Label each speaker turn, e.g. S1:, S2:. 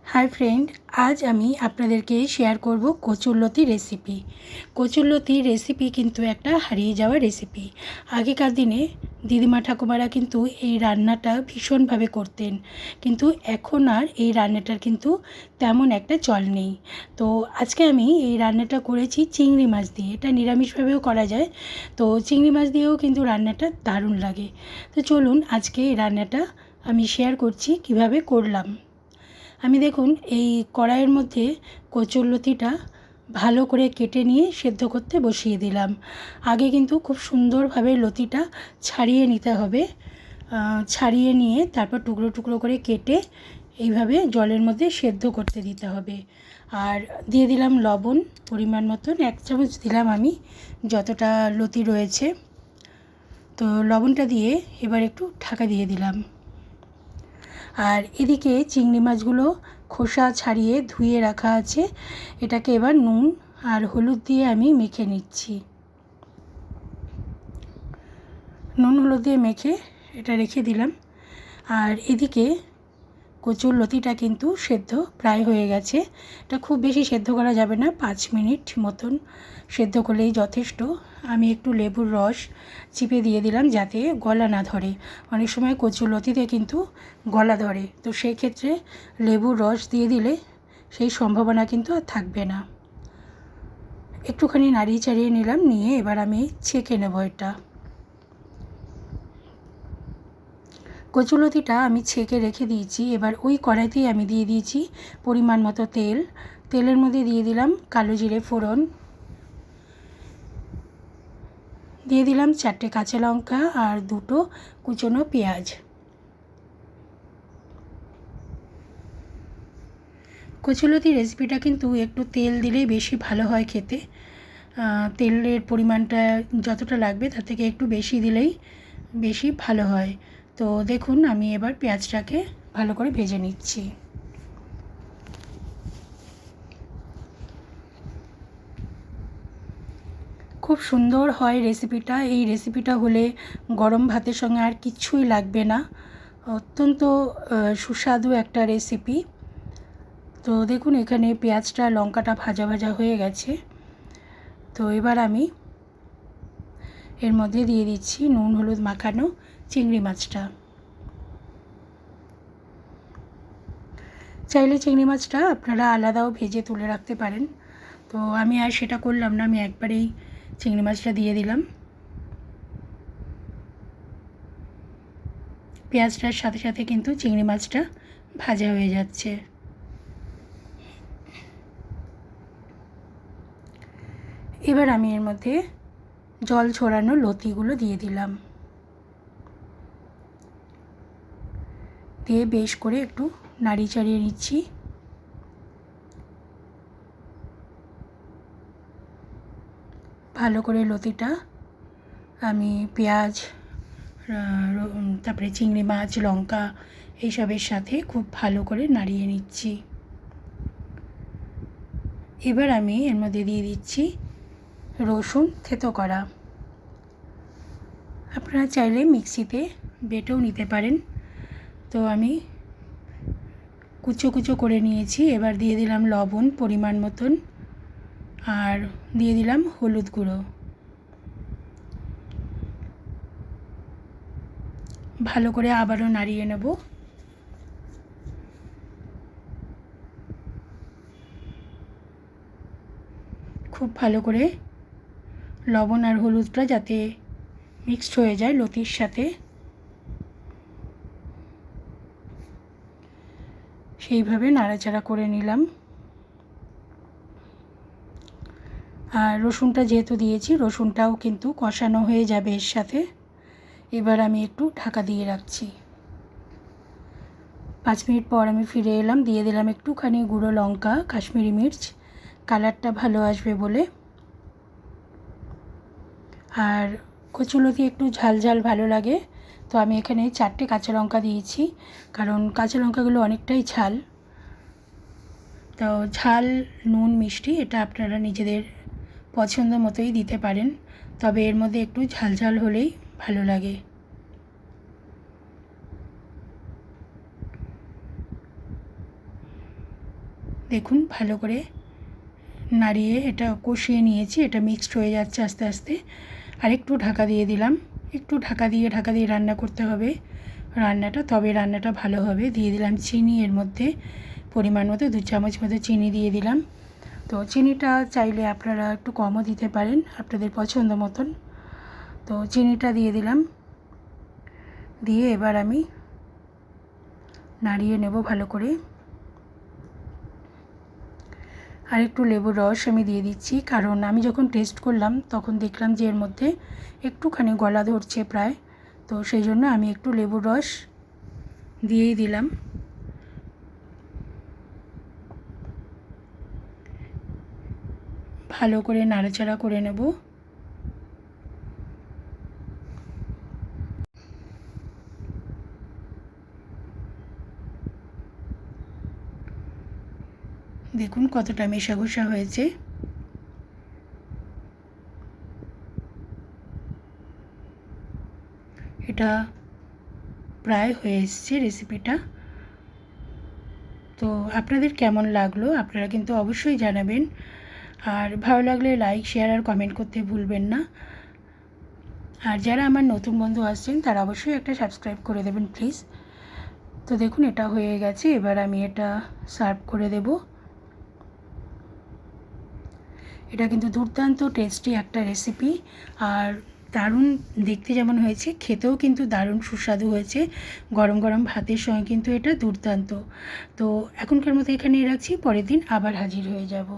S1: Hi friend, आज আমি আপনাদেরকে শেয়ার করব কচুরলতি রেসিপি। কচুরলতি রেসিপি কিন্তু একটা হারিয়ে যাওয়া রেসিপি। আগেকার দিনে দিদিমা ঠাকুমারা কিন্তু এই রান্নাটা ভীষণভাবে করতেন, কিন্তু এখন আর এই রান্নাটার কিন্তু তেমন একটা চল নেই। তো আজকে আমি এই রান্নাটা করেছি চিংড়ি মাছ দিয়ে। এটা নিরামিষভাবেও করা যায়, তো চিংড়ি মাছ দিয়েও কিন্তু রান্নাটা দারুণ লাগে। তো চলুন আজকে এই রান্নাটা আমি শেয়ার করছি কিভাবে করলাম। আমি দেখুন এই কড়াইয়ের মধ্যে কচুরলতিটা ভালো করে কেটে নিয়ে সেদ্ধ করতে বসিয়ে দিলাম। আগে কিন্তু খুব সুন্দরভাবে লতিটা ছাড়িয়ে নিতে হবে। ছাড়িয়ে নিয়ে তারপর টুকরো টুকরো করে কেটে এইভাবে জলের মধ্যে সেদ্ধ করতে দিতে হবে। আর দিয়ে দিলাম লবণ পরিমাণ মতন, 1 চামচ দিলাম আমি যতটা লতি রয়েছে। তো লবণটা দিয়ে এবার একটু ঢাকা দিয়ে দিলাম। আর এদিকে চিংড়ি মাছগুলো খোসা ছাড়িয়ে ধুয়ে রাখা আছে। এটাকে এবার নুন আর হলুদ দিয়ে আমি মেখে নিচ্ছি। নুন হলুদ দিয়ে মেখে এটা রেখে দিলাম। আর এদিকে কচুরলতিটা কিন্তু সেদ্ধ প্রায় হয়ে গেছে। এটা খুব বেশি সেদ্ধ করা যাবে না, 5 মিনিট মতন সেদ্ধ করলেই যথেষ্ট। আমি একটু লেবুর রস চিপে দিয়ে দিলাম যাতে গলা না ধরে। অনেক সময় কচুরলতিতে কিন্তু গলা ধরে, তো সেই ক্ষেত্রে লেবুর রস দিয়ে দিলে সেই সম্ভাবনা কিন্তু আর থাকবে না। একটুখানি নাড়িয়ে চাড়িয়ে নিলাম, নিয়ে এবার আমি ছেঁকে নেব। এটা কচুরলতিটা আমি ছেঁকে রেখে দিয়েছি। এবার ওই কড়াইতেই আমি দিয়ে দিয়েছি পরিমাণ মতো তেল। তেলের মধ্যে দিয়ে দিলাম কালো জিরে ফোড়ন, দিয়ে দিলাম 4টে কাঁচা লঙ্কা আর 2টো কুচনো পেঁয়াজ। কচুরলতি রেসিপিটা কিন্তু একটু তেল দিলেই বেশি ভালো হয় খেতে। তেলের পরিমাণটা যতটা লাগবে তার থেকে একটু বেশি দিলেই বেশি ভালো হয়। তো দেখুন আমি এবার পেঁয়াজটাকে ভালো করে ভেজে নিচ্ছি। খুব সুন্দর হয় রেসিপিটা। এই রেসিপিটা হলে গরম ভাতের সঙ্গে আর কিচ্ছুই লাগবে না। অত্যন্ত সুস্বাদু একটা রেসিপি। তো দেখুন এখানে পেঁয়াজটা লঙ্কাটা ভাজা ভাজা হয়ে গেছে। তো এবার আমি এর মধ্যে দিয়ে দিচ্ছি নুন হলুদ মাখানো চিংড়ি মাছটা। চাইলে চিংড়ি মাছটা আপনারা আলাদাও ভেজে তুলে রাখতে পারেন, তো আমি আর সেটা করলাম না। আমি একবারেই চিংড়ি মাছটা দিয়ে দিলাম। পেঁয়াজটার সাথে সাথে কিন্তু চিংড়ি মাছটা ভাজা হয়ে যাচ্ছে। এবার আমি এর মধ্যে জল ছড়ানো লতিগুলো দিয়ে দিলাম, দিয়ে বেশ করে একটু নাড়িয়ে চাড়িয়ে নিচ্ছি। ভালো করে লতিটা আমি পেঁয়াজ তারপরে চিংড়ি মাছ লঙ্কা এইসবের সাথে খুব ভালো করে নাড়িয়ে নিচ্ছি। এবার আমি এর মধ্যে দিয়ে দিচ্ছি রসুন থেতো করা। আপনারা চাইলে মিক্সিতে বেটেও নিতে পারেন, তো আমি কুচো কুচো করে নিয়েছি। এবার দিয়ে দিলাম লবণ পরিমাণ মতন আর দিয়ে দিলাম হলুদ গুঁড়ো। ভালো করে আবারও নাড়িয়ে নেব। খুব ভালো করে লবণ আর হলুদটা যাতে মিক্সড হয়ে যায় লতির সাথে, সেইভাবে নাড়াচাড়া করে নিলাম। আর রসুনটা যেহেতু দিয়েছি, রসুনটাও কিন্তু কষানো হয়ে যাবে এর সাথে। এবার আমি একটু ঢাকা দিয়ে রাখছি। 5 মিনিট পর আমি ফিরে এলাম, দিয়ে দিলাম একটুখানি গুঁড়ো লঙ্কা কাশ্মীরি মির্চ, কালারটা ভালো আসবে বলে। আর কচুরলতি একটু ঝাল ঝাল ভালো লাগে, তো আমি এখানে 4টে কাঁচা লঙ্কা দিয়েছি, কারণ কাঁচা লঙ্কাগুলো অনেকটাই ঝাল। তো ঝাল নুন মিষ্টি এটা আপনারা নিজেদের পছন্দ মতোই দিতে পারেন, তবে এর মধ্যে একটু ঝাল ঝাল হলেই ভালো লাগে। দেখুন ভালো করে নাড়িয়ে এটা কষিয়ে নিয়েছি, এটা মিক্সড হয়ে যাচ্ছে আস্তে আস্তে। আর একটু ঢাকা দিয়ে দিলাম, একটু ঢাকা দিয়ে রান্না করতে হবে রান্নাটা, তবে রান্নাটা ভালো হবে। দিয়ে দিলাম চিনি, এর মধ্যে পরিমাণ মতো 2 চামচ মতো চিনি দিয়ে দিলাম। তো চিনিটা চাইলে আপনারা একটু কমও দিতে পারেন আপনাদের পছন্দ মতন। তো চিনিটা দিয়ে দিলাম, দিয়ে এবার আমি নাড়িয়ে নেব ভালো করে। আর একটু লেবুর রস আমি দিয়ে দিচ্ছি, কারণ আমি যখন টেস্ট করলাম তখন দেখলাম যে এর মধ্যে একটুখানি গলা ধরছে প্রায়, তো সেই জন্য আমি একটু লেবুর রস দিয়েই দিলাম। ভালো করে নাড়াচাড়া করে নেব। দেখুন কতটা মেশাঘষা হয়েছে। এটা প্রায় হয়ে এসছে রেসিপিটা। তো আপনাদের কেমন লাগলো আপনারা কিন্তু অবশ্যই জানাবেন। আর ভালো লাগলে লাইক, শেয়ার আর কমেন্ট করতে ভুলবেন না। আর যারা আমার নতুন বন্ধু আসছেন তারা অবশ্যই একটা সাবস্ক্রাইব করে দেবেন প্লিজ। তো দেখুন এটা হয়ে গেছে, এবার আমি এটা সার্ভ করে দেব। এটা কিন্তু দুর্দান্ত টেস্টি একটা রেসিপি, আর দারুণ দেখতে যেমন হয়েছে, খেতেও কিন্তু দারুণ সুস্বাদু হয়েছে। গরম গরম ভাতের সঙ্গে কিন্তু এটা দুর্দান্ত। তো এখনকার মতো এখানেই রাখছি, পরের দিন আবার হাজির হয়ে যাব।